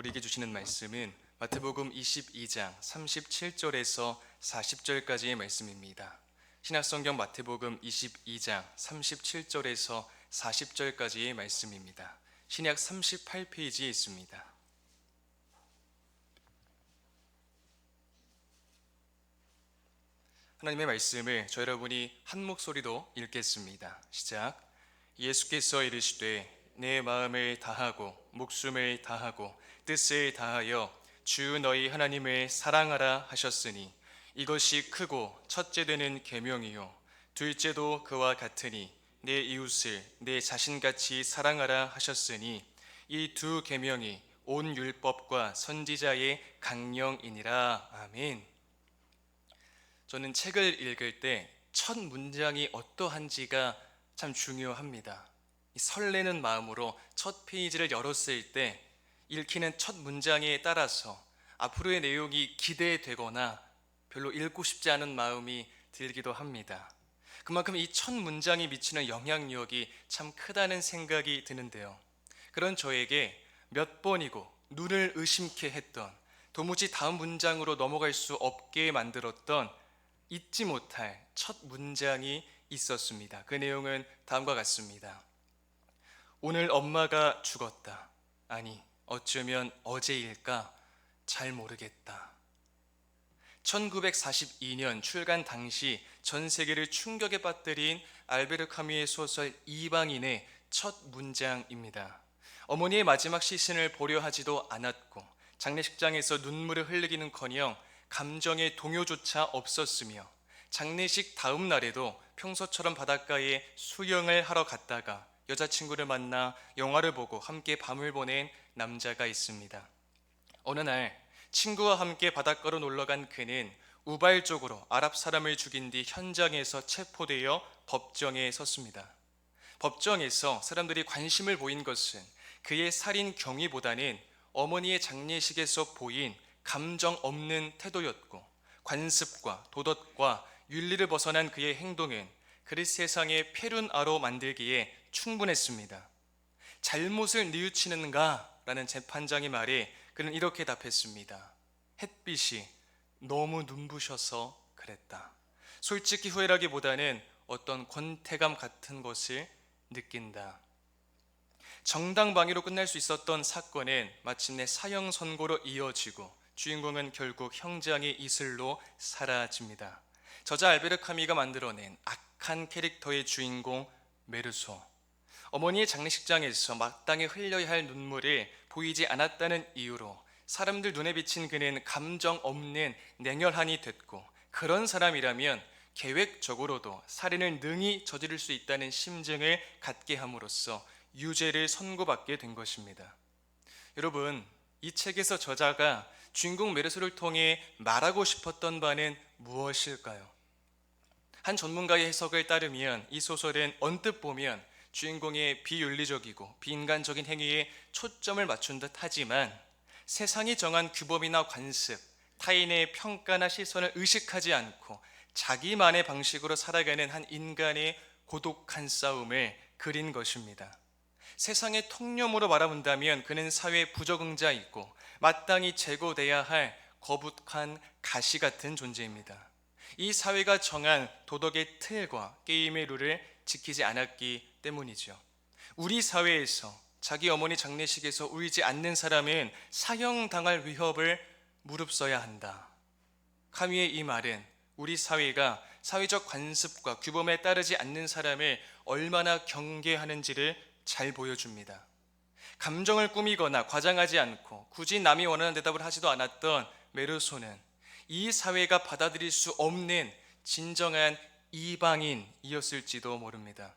우리에게 주시는 말씀은 마태복음 22장 37절에서 40절까지의 말씀입니다. 신약성경 마태복음 22장 37절에서 40절까지의 말씀입니다. 신약 38페이지에 있습니다. 하나님의 말씀을 저 여러분이 한 목소리로 읽겠습니다. 시작. 예수께서 이르시되 내 마음을 다하고 목숨을 다하고 뜻을 다하여 주 너희 하나님을 사랑하라 하셨으니 이것이 크고 첫째 되는 계명이요 둘째도 그와 같으니 내 이웃을 내 자신같이 사랑하라 하셨으니 이 두 계명이 온 율법과 선지자의 강령이니라. 아멘. 저는 책을 읽을 때 첫 문장이 어떠한지가 참 중요합니다. 설레는 마음으로 첫 페이지를 열었을 때 읽히는 첫 문장에 따라서 앞으로의 내용이 기대되거나 별로 읽고 싶지 않은 마음이 들기도 합니다. 그만큼 이 첫 문장이 미치는 영향력이 참 크다는 생각이 드는데요. 그런 저에게 몇 번이고 눈을 의심케 했던, 도무지 다음 문장으로 넘어갈 수 없게 만들었던 잊지 못할 첫 문장이 있었습니다. 그 내용은 다음과 같습니다. 오늘 엄마가 죽었다. 아니, 어쩌면 어제일까? 잘 모르겠다. 1942년 출간 당시 전 세계를 충격에 빠뜨린 알베르 카뮈의 소설 이방인의 첫 문장입니다. 어머니의 마지막 시신을 보려 하지도 않았고 장례식장에서 눈물을 흘리기는커녕 감정의 동요조차 없었으며 장례식 다음 날에도 평소처럼 바닷가에 수영을 하러 갔다가 여자친구를 만나 영화를 보고 함께 밤을 보낸 남자가 있습니다. 어느 날 친구와 함께 바닷가로 놀러간 그는 우발적으로 아랍 사람을 죽인 뒤 현장에서 체포되어 법정에 섰습니다. 법정에서 사람들이 관심을 보인 것은 그의 살인 경위보다는 어머니의 장례식에서 보인 감정 없는 태도였고, 관습과 도덕과 윤리를 벗어난 그의 행동은 그를 세상의 페룬아로 만들기에 충분했습니다. 잘못을 뉘우치는가? 라는 재판장의 말에 그는 이렇게 답했습니다. 햇빛이 너무 눈부셔서 그랬다. 솔직히 후회라기보다는 어떤 권태감 같은 것을 느낀다. 정당방위로 끝날 수 있었던 사건은 마침내 사형 선고로 이어지고 주인공은 결국 형장의 이슬로 사라집니다. 저자 알베르 카뮈가 만들어낸 악한 캐릭터의 주인공 메르소. 어머니의 장례식장에서 마땅히 흘려야 할 눈물을 보이지 않았다는 이유로 사람들 눈에 비친 그는 감정 없는 냉혈한이 됐고, 그런 사람이라면 계획적으로도 살인을 능히 저지를 수 있다는 심증을 갖게 함으로써 유죄를 선고받게 된 것입니다. 여러분, 이 책에서 저자가 주인공 메르소를 통해 말하고 싶었던 바는 무엇일까요? 한 전문가의 해석을 따르면 이 소설은 언뜻 보면 주인공의 비윤리적이고 비인간적인 행위에 초점을 맞춘 듯 하지만 세상이 정한 규범이나 관습, 타인의 평가나 시선을 의식하지 않고 자기만의 방식으로 살아가는 한 인간의 고독한 싸움을 그린 것입니다. 세상의 통념으로 바라본다면 그는 사회 부적응자이고 마땅히 제거돼야 할 거북한 가시 같은 존재입니다. 이 사회가 정한 도덕의 틀과 게임의 룰을 지키지 않았기 때문이죠. 우리 사회에서 자기 어머니 장례식에서 울지 않는 사람은 사형당할 위협을 무릅써야 한다. 카뮈의 이 말은 우리 사회가 사회적 관습과 규범에 따르지 않는 사람을 얼마나 경계하는지를 잘 보여줍니다. 감정을 꾸미거나 과장하지 않고 굳이 남이 원하는 대답을 하지도 않았던 메르소는 이 사회가 받아들일 수 없는 진정한 이방인이었을지도 모릅니다.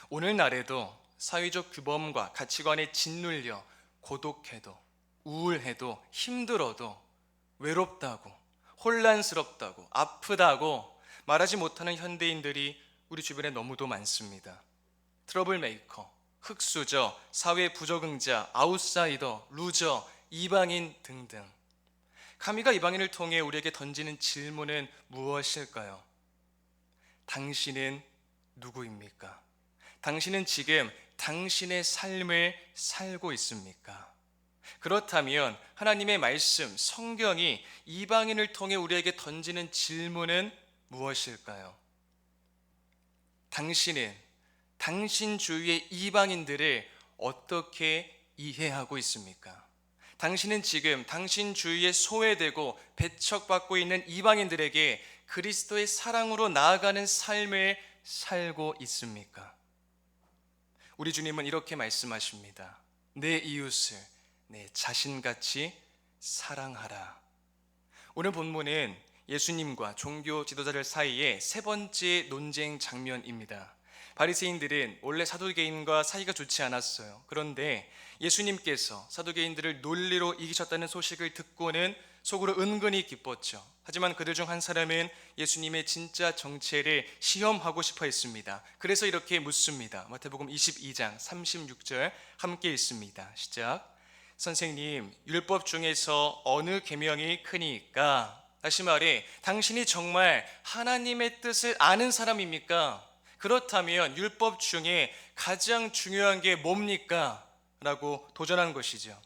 오늘날에도 사회적 규범과 가치관에 짓눌려 고독해도 우울해도 힘들어도 외롭다고 혼란스럽다고 아프다고 말하지 못하는 현대인들이 우리 주변에 너무도 많습니다. 트러블 메이커, 흑수저, 사회 부적응자, 아웃사이더, 루저, 이방인 등등. 카뮈가 이방인을 통해 우리에게 던지는 질문은 무엇일까요? 당신은 누구입니까? 당신은 지금 당신의 삶을 살고 있습니까? 그렇다면 하나님의 말씀, 성경이 이방인을 통해 우리에게 던지는 질문은 무엇일까요? 당신은 당신 주위의 이방인들을 어떻게 이해하고 있습니까? 당신은 지금 당신 주위에 소외되고 배척받고 있는 이방인들에게 그리스도의 사랑으로 나아가는 삶을 살고 있습니까? 우리 주님은 이렇게 말씀하십니다. 내 이웃을 내 자신같이 사랑하라. 오늘 본문은 예수님과 종교 지도자들 사이의 세 번째 논쟁 장면입니다. 바리새인들은 원래 사두개인과 사이가 좋지 않았어요. 그런데 예수님께서 사두개인들을 논리로 이기셨다는 소식을 듣고는 속으로 은근히 기뻤죠. 하지만 그들 중 한 사람은 예수님의 진짜 정체를 시험하고 싶어 했습니다. 그래서 이렇게 묻습니다. 마태복음 22장 36절 함께 읽습니다. 시작. 선생님, 율법 중에서 어느 계명이 크니까? 다시 말해, 당신이 정말 하나님의 뜻을 아는 사람입니까? 그렇다면 율법 중에 가장 중요한 게 뭡니까? 라고 도전한 것이죠.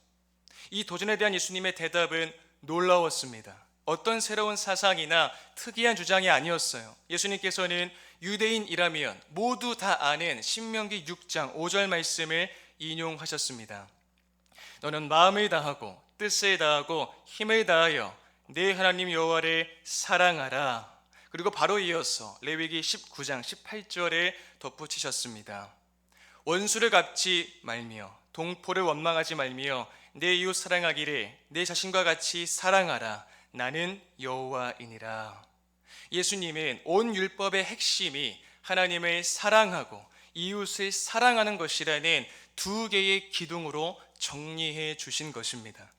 이 도전에 대한 예수님의 대답은 놀라웠습니다. 어떤 새로운 사상이나 특이한 주장이 아니었어요. 예수님께서는 유대인이라면 모두 다 아는 신명기 6장 5절 말씀을 인용하셨습니다. 너는 마음을 다하고 뜻을 다하고 힘을 다하여 내 하나님 여호와를 사랑하라. 그리고 바로 이어서 레위기 19장 18절에 덧붙이셨습니다. 원수를 갚지 말며 동포를 원망하지 말며 내 이웃 사랑하기를 내 자신과 같이 사랑하라. 나는 여호와이니라. 예수님은 온 율법의 핵심이 하나님을 사랑하고 이웃을 사랑하는 것이라는 두 개의 기둥으로 정리해 주신 것입니다.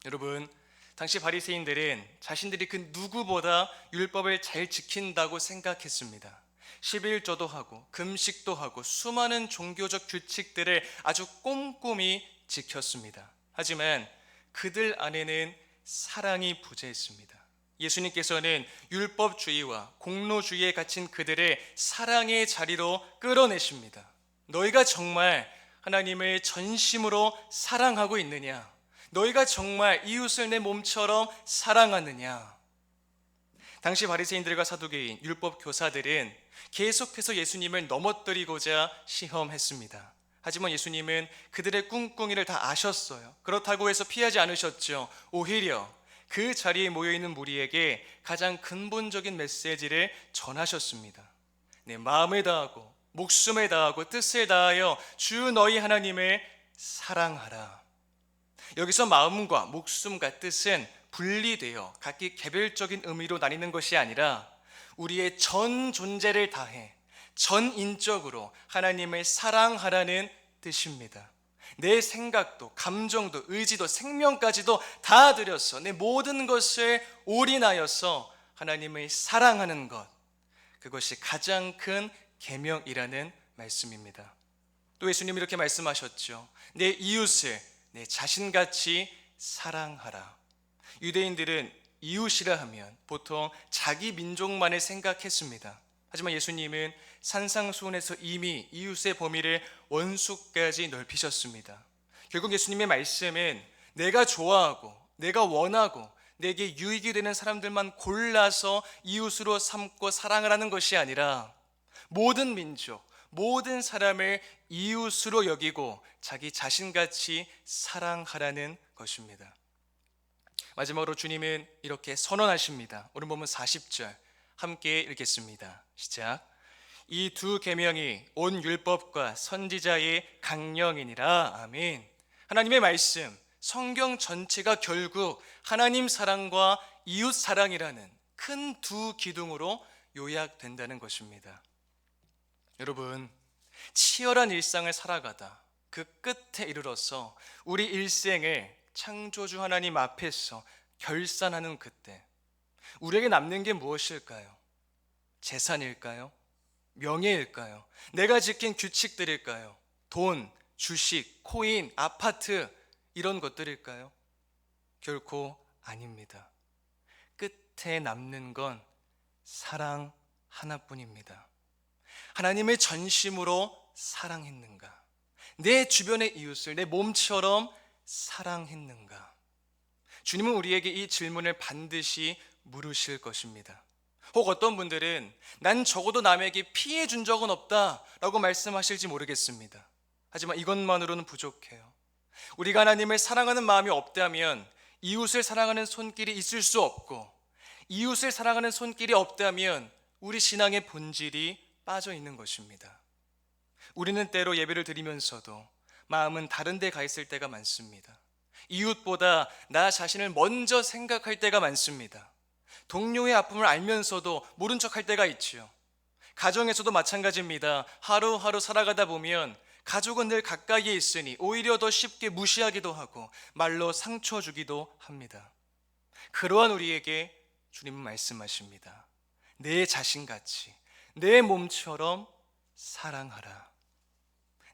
여러분, 당시 바리새인들은 자신들이 그 누구보다 율법을 잘 지킨다고 생각했습니다. 11조도 하고 금식도 하고 수많은 종교적 규칙들을 아주 꼼꼼히 지켰습니다. 하지만 그들 안에는 사랑이 부재했습니다. 예수님께서는 율법주의와 공로주의에 갇힌 그들의 사랑의 자리로 끌어내십니다. 너희가 정말 하나님을 전심으로 사랑하고 있느냐? 너희가 정말 이웃을 내 몸처럼 사랑하느냐? 당시 바리새인들과 사두개인, 율법 교사들은 계속해서 예수님을 넘어뜨리고자 시험했습니다. 하지만 예수님은 그들의 꿍꿍이를 다 아셨어요. 그렇다고 해서 피하지 않으셨죠. 오히려 그 자리에 모여있는 무리에게 가장 근본적인 메시지를 전하셨습니다. 내 마음을 다하고 목숨을 다하고 뜻을 다하여 주 너희 하나님을 사랑하라. 여기서 마음과 목숨과 뜻은 분리되어 각기 개별적인 의미로 나뉘는 것이 아니라 우리의 전 존재를 다해 전인적으로 하나님을 사랑하라는 뜻입니다. 내 생각도 감정도 의지도 생명까지도 다 들여서 내 모든 것을 올인하여서 하나님을 사랑하는 것, 그것이 가장 큰 계명이라는 말씀입니다. 또 예수님이 이렇게 말씀하셨죠. 내 이웃을 내 자신같이 사랑하라. 유대인들은 이웃이라 하면 보통 자기 민족만을 생각했습니다. 하지만 예수님은 산상수훈에서 이미 이웃의 범위를 원수까지 넓히셨습니다. 결국 예수님의 말씀은 내가 좋아하고 내가 원하고 내게 유익이 되는 사람들만 골라서 이웃으로 삼고 사랑을 하는 것이 아니라 모든 민족, 모든 사람을 이웃으로 여기고 자기 자신같이 사랑하라는 것입니다. 마지막으로 주님은 이렇게 선언하십니다. 오늘 보면 40절 함께 읽겠습니다. 시작. 이 두 계명이 온 율법과 선지자의 강령이니라. 아멘. 하나님의 말씀, 성경 전체가 결국 하나님 사랑과 이웃 사랑이라는 큰 두 기둥으로 요약된다는 것입니다. 여러분, 치열한 일상을 살아가다 그 끝에 이르러서 우리 일생을 창조주 하나님 앞에서 결산하는 그때 우리에게 남는 게 무엇일까요? 재산일까요? 명예일까요? 내가 지킨 규칙들일까요? 돈, 주식, 코인, 아파트 이런 것들일까요? 결코 아닙니다. 끝에 남는 건 사랑 하나뿐입니다. 하나님을 전심으로 사랑했는가? 내 주변의 이웃을 내 몸처럼 사랑했는가? 주님은 우리에게 이 질문을 반드시 물으실 것입니다. 혹 어떤 분들은 난 적어도 남에게 피해 준 적은 없다라고 말씀하실지 모르겠습니다. 하지만 이것만으로는 부족해요. 우리가 하나님을 사랑하는 마음이 없다면 이웃을 사랑하는 손길이 있을 수 없고, 이웃을 사랑하는 손길이 없다면 우리 신앙의 본질이 빠져 있는 것입니다. 우리는 때로 예배를 드리면서도 마음은 다른 데 가 있을 때가 많습니다. 이웃보다 나 자신을 먼저 생각할 때가 많습니다. 동료의 아픔을 알면서도 모른 척할 때가 있지요. 가정에서도 마찬가지입니다. 하루하루 살아가다 보면 가족은 늘 가까이에 있으니 오히려 더 쉽게 무시하기도 하고 말로 상처 주기도 합니다. 그러한 우리에게 주님은 말씀하십니다. 내 자신같이 내 몸처럼 사랑하라.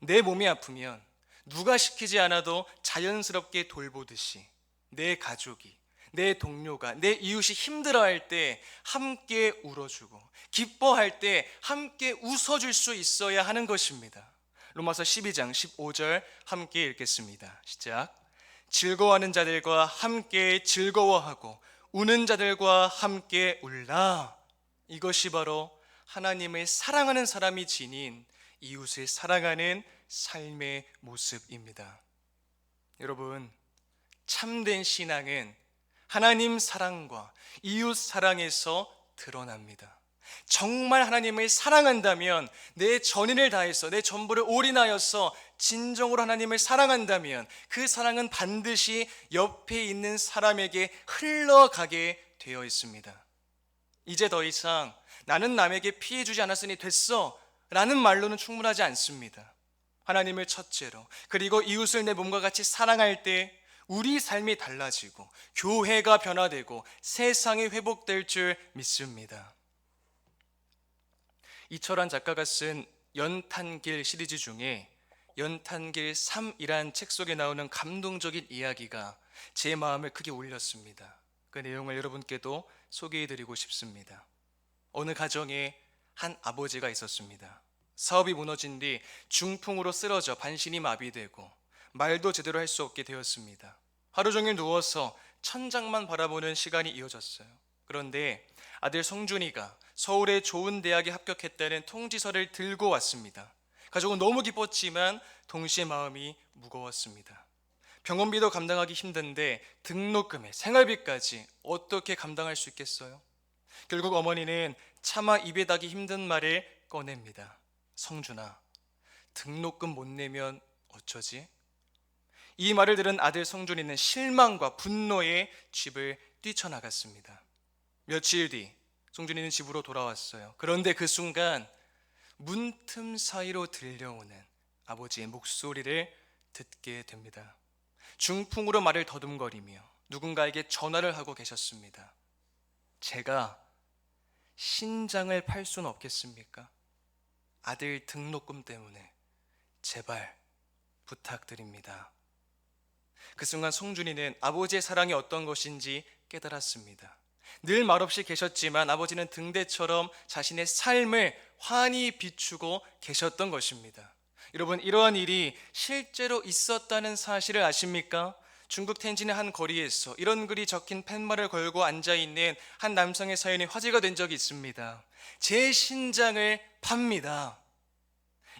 내 몸이 아프면 누가 시키지 않아도 자연스럽게 돌보듯이 내 가족이, 내 동료가, 내 이웃이 힘들어할 때 함께 울어주고 기뻐할 때 함께 웃어줄 수 있어야 하는 것입니다. 로마서 12장 15절 함께 읽겠습니다. 시작. 즐거워하는 자들과 함께 즐거워하고 우는 자들과 함께 울라. 이것이 바로 하나님을 사랑하는 사람이 지닌 이웃을 사랑하는 삶의 모습입니다. 여러분, 참된 신앙은 하나님 사랑과 이웃 사랑에서 드러납니다. 정말 하나님을 사랑한다면, 내 전인을 다해서 내 전부를 올인하여서 진정으로 하나님을 사랑한다면 그 사랑은 반드시 옆에 있는 사람에게 흘러가게 되어 있습니다. 이제 더 이상 나는 남에게 피해 주지 않았으니 됐어 라는 말로는 충분하지 않습니다. 하나님을 첫째로, 그리고 이웃을 내 몸과 같이 사랑할 때 우리 삶이 달라지고 교회가 변화되고 세상이 회복될 줄 믿습니다. 이철환 작가가 쓴 연탄길 시리즈 중에 연탄길 3이란 책 속에 나오는 감동적인 이야기가 제 마음을 크게 울렸습니다. 그 내용을 여러분께도 소개해드리고 싶습니다. 어느 가정에 한 아버지가 있었습니다. 사업이 무너진 뒤 중풍으로 쓰러져 반신이 마비되고 말도 제대로 할 수 없게 되었습니다. 하루 종일 누워서 천장만 바라보는 시간이 이어졌어요. 그런데 아들 성준이가 서울의 좋은 대학에 합격했다는 통지서를 들고 왔습니다. 가족은 너무 기뻤지만 동시에 마음이 무거웠습니다. 병원비도 감당하기 힘든데 등록금에 생활비까지 어떻게 감당할 수 있겠어요? 결국 어머니는 차마 입에 닿기 힘든 말을 꺼냅니다. 성준아, 등록금 못 내면 어쩌지? 이 말을 들은 아들 성준이는 실망과 분노에 집을 뛰쳐나갔습니다. 며칠 뒤 성준이는 집으로 돌아왔어요. 그런데 그 순간 문틈 사이로 들려오는 아버지의 목소리를 듣게 됩니다. 중풍으로 말을 더듬거리며 누군가에게 전화를 하고 계셨습니다. 제가 신장을 팔 수는 없겠습니까? 아들 등록금 때문에 제발 부탁드립니다. 그 순간 성준이는 아버지의 사랑이 어떤 것인지 깨달았습니다. 늘 말없이 계셨지만 아버지는 등대처럼 자신의 삶을 환히 비추고 계셨던 것입니다. 여러분, 이러한 일이 실제로 있었다는 사실을 아십니까? 중국 텐진의 한 거리에서 이런 글이 적힌 팻말을 걸고 앉아있는 한 남성의 사연이 화제가 된 적이 있습니다. 제 신장을 팝니다.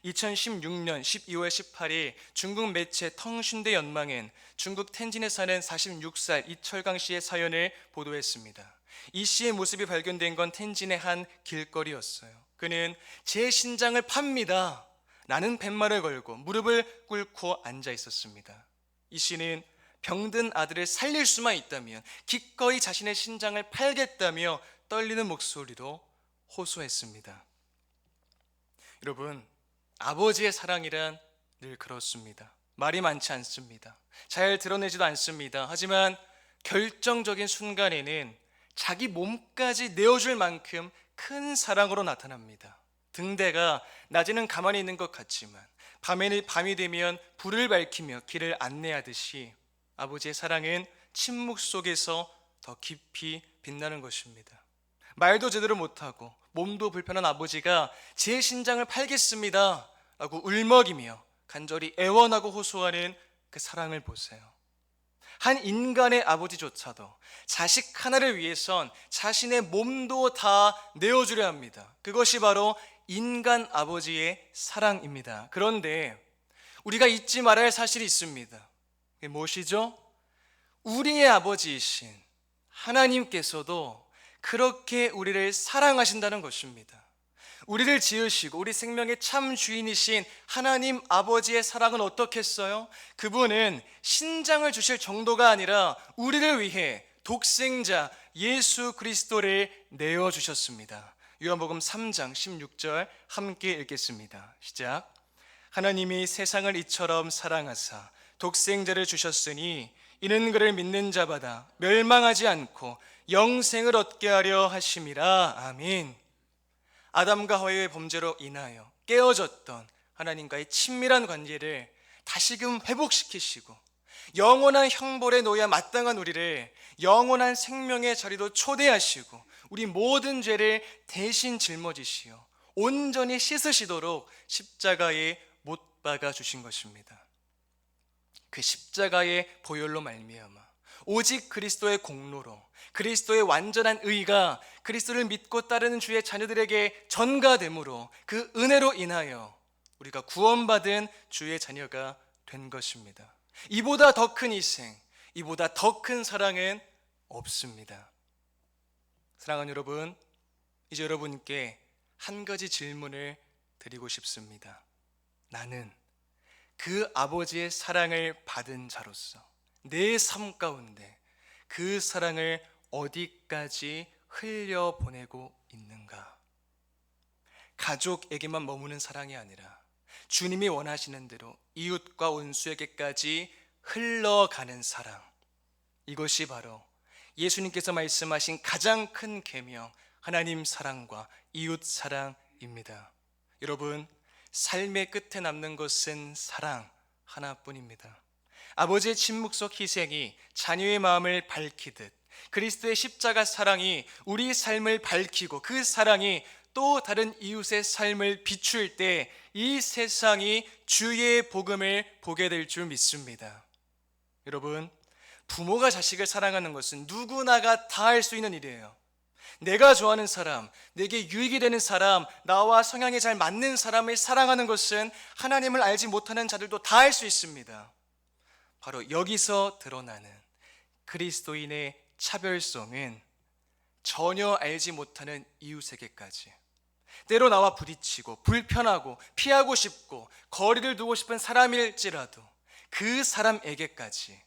2016년 12월 18일 중국 매체 텅신대 연망은 중국 텐진에 사는 46살 이철강 씨의 사연을 보도했습니다. 이 씨의 모습이 발견된 건 텐진의 한 길거리였어요. 그는 제 신장을 팝니다 라는 팻말을 걸고 무릎을 꿇고 앉아 있었습니다. 이 씨는 병든 아들을 살릴 수만 있다면 기꺼이 자신의 신장을 팔겠다며 떨리는 목소리로 호소했습니다. 여러분, 아버지의 사랑이란 늘 그렇습니다. 말이 많지 않습니다. 잘 드러내지도 않습니다. 하지만 결정적인 순간에는 자기 몸까지 내어줄 만큼 큰 사랑으로 나타납니다. 등대가 낮에는 가만히 있는 것 같지만 밤이 되면 불을 밝히며 길을 안내하듯이 아버지의 사랑은 침묵 속에서 더 깊이 빛나는 것입니다. 말도 제대로 못하고 몸도 불편한 아버지가 제 신장을 팔겠습니다 라고 울먹이며 간절히 애원하고 호소하는 그 사랑을 보세요. 한 인간의 아버지조차도 자식 하나를 위해선 자신의 몸도 다 내어주려 합니다. 그것이 바로 인간 아버지의 사랑입니다. 그런데 우리가 잊지 말아야 할 사실이 있습니다. 그게 무엇이죠? 우리의 아버지이신 하나님께서도 그렇게 우리를 사랑하신다는 것입니다. 우리를 지으시고 우리 생명의 참 주인이신 하나님 아버지의 사랑은 어떻겠어요? 그분은 신장을 주실 정도가 아니라 우리를 위해 독생자 예수 그리스도를 내어주셨습니다. 요한복음 3장 16절 함께 읽겠습니다. 시작. 하나님이 세상을 이처럼 사랑하사 독생자를 주셨으니 이는 그를 믿는 자마다 멸망하지 않고 영생을 얻게 하려 하심이라. 아멘. 아담과 하와의 범죄로 인하여 깨어졌던 하나님과의 친밀한 관계를 다시금 회복시키시고 영원한 형벌에 놓여 마땅한 우리를 영원한 생명의 자리로 초대하시고 우리 모든 죄를 대신 짊어지시어 온전히 씻으시도록 십자가에 못 박아 주신 것입니다. 그 십자가의 보혈로 말미암아 오직 그리스도의 공로로 그리스도의 완전한 의가 그리스도를 믿고 따르는 주의 자녀들에게 전가됨으로 그 은혜로 인하여 우리가 구원받은 주의 자녀가 된 것입니다. 이보다 더 큰 희생, 이보다 더 큰 사랑은 없습니다. 사랑하는 여러분, 이제 여러분께 한 가지 질문을 드리고 싶습니다. 나는 그 아버지의 사랑을 받은 자로서 내 삶 가운데 그 사랑을 어디까지 흘려보내고 있는가? 가족에게만 머무는 사랑이 아니라 주님이 원하시는 대로 이웃과 온수에게까지 흘러가는 사랑, 이것이 바로 예수님께서 말씀하신 가장 큰 계명, 하나님 사랑과 이웃 사랑입니다. 여러분, 삶의 끝에 남는 것은 사랑 하나뿐입니다. 아버지의 침묵 속 희생이 자녀의 마음을 밝히듯 그리스도의 십자가 사랑이 우리 삶을 밝히고 그 사랑이 또 다른 이웃의 삶을 비출 때 이 세상이 주의 복음을 보게 될 줄 믿습니다. 여러분, 부모가 자식을 사랑하는 것은 누구나가 다 할 수 있는 일이에요. 내가 좋아하는 사람, 내게 유익이 되는 사람, 나와 성향이 잘 맞는 사람을 사랑하는 것은 하나님을 알지 못하는 자들도 다 할 수 있습니다. 바로 여기서 드러나는 그리스도인의 차별성은 전혀 알지 못하는 이웃에게까지, 때로 나와 부딪히고 불편하고 피하고 싶고 거리를 두고 싶은 사람일지라도 그 사람에게까지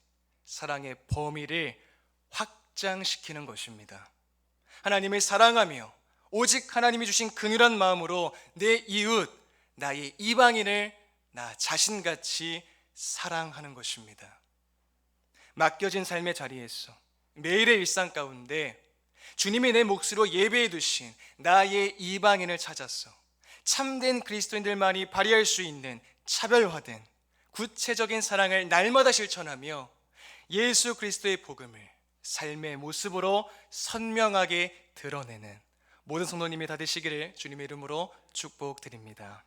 사랑의 범위를 확장시키는 것입니다. 하나님을 사랑하며 오직 하나님이 주신 긍휼한 마음으로 내 이웃, 나의 이방인을 나 자신같이 사랑하는 것입니다. 맡겨진 삶의 자리에서 매일의 일상 가운데 주님이 내 몫으로 예배해 두신 나의 이방인을 찾아서 참된 그리스도인들만이 발휘할 수 있는 차별화된 구체적인 사랑을 날마다 실천하며 예수 그리스도의 복음을 삶의 모습으로 선명하게 드러내는 모든 성도님이 다 되시기를 주님의 이름으로 축복드립니다.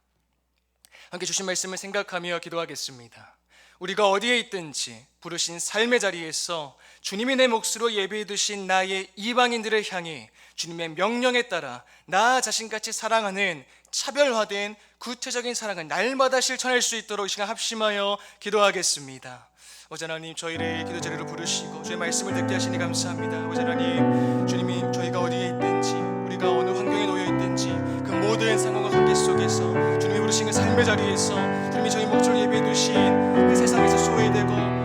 함께 주신 말씀을 생각하며 기도하겠습니다. 우리가 어디에 있든지 부르신 삶의 자리에서 주님이 내 몫으로 예배해 두신 나의 이방인들을 향해 주님의 명령에 따라 나 자신같이 사랑하는 차별화된 구체적인 사랑을 날마다 실천할 수 있도록 이 시간 합심하여 기도하겠습니다. 아버지 하나님, 저희를 기도 자리로 부르시고 주의 말씀을 듣게 하시니 감사합니다. 아버지 하나님, 주님이 저희가 어디에 있든지 우리가 어느 환경에 놓여 있든지 그 모든 상황과 관계 속에서 주님이 부르신 그 삶의 자리에서 주님이 저희 목적을 예배해 두신 그 세상에서 소외되고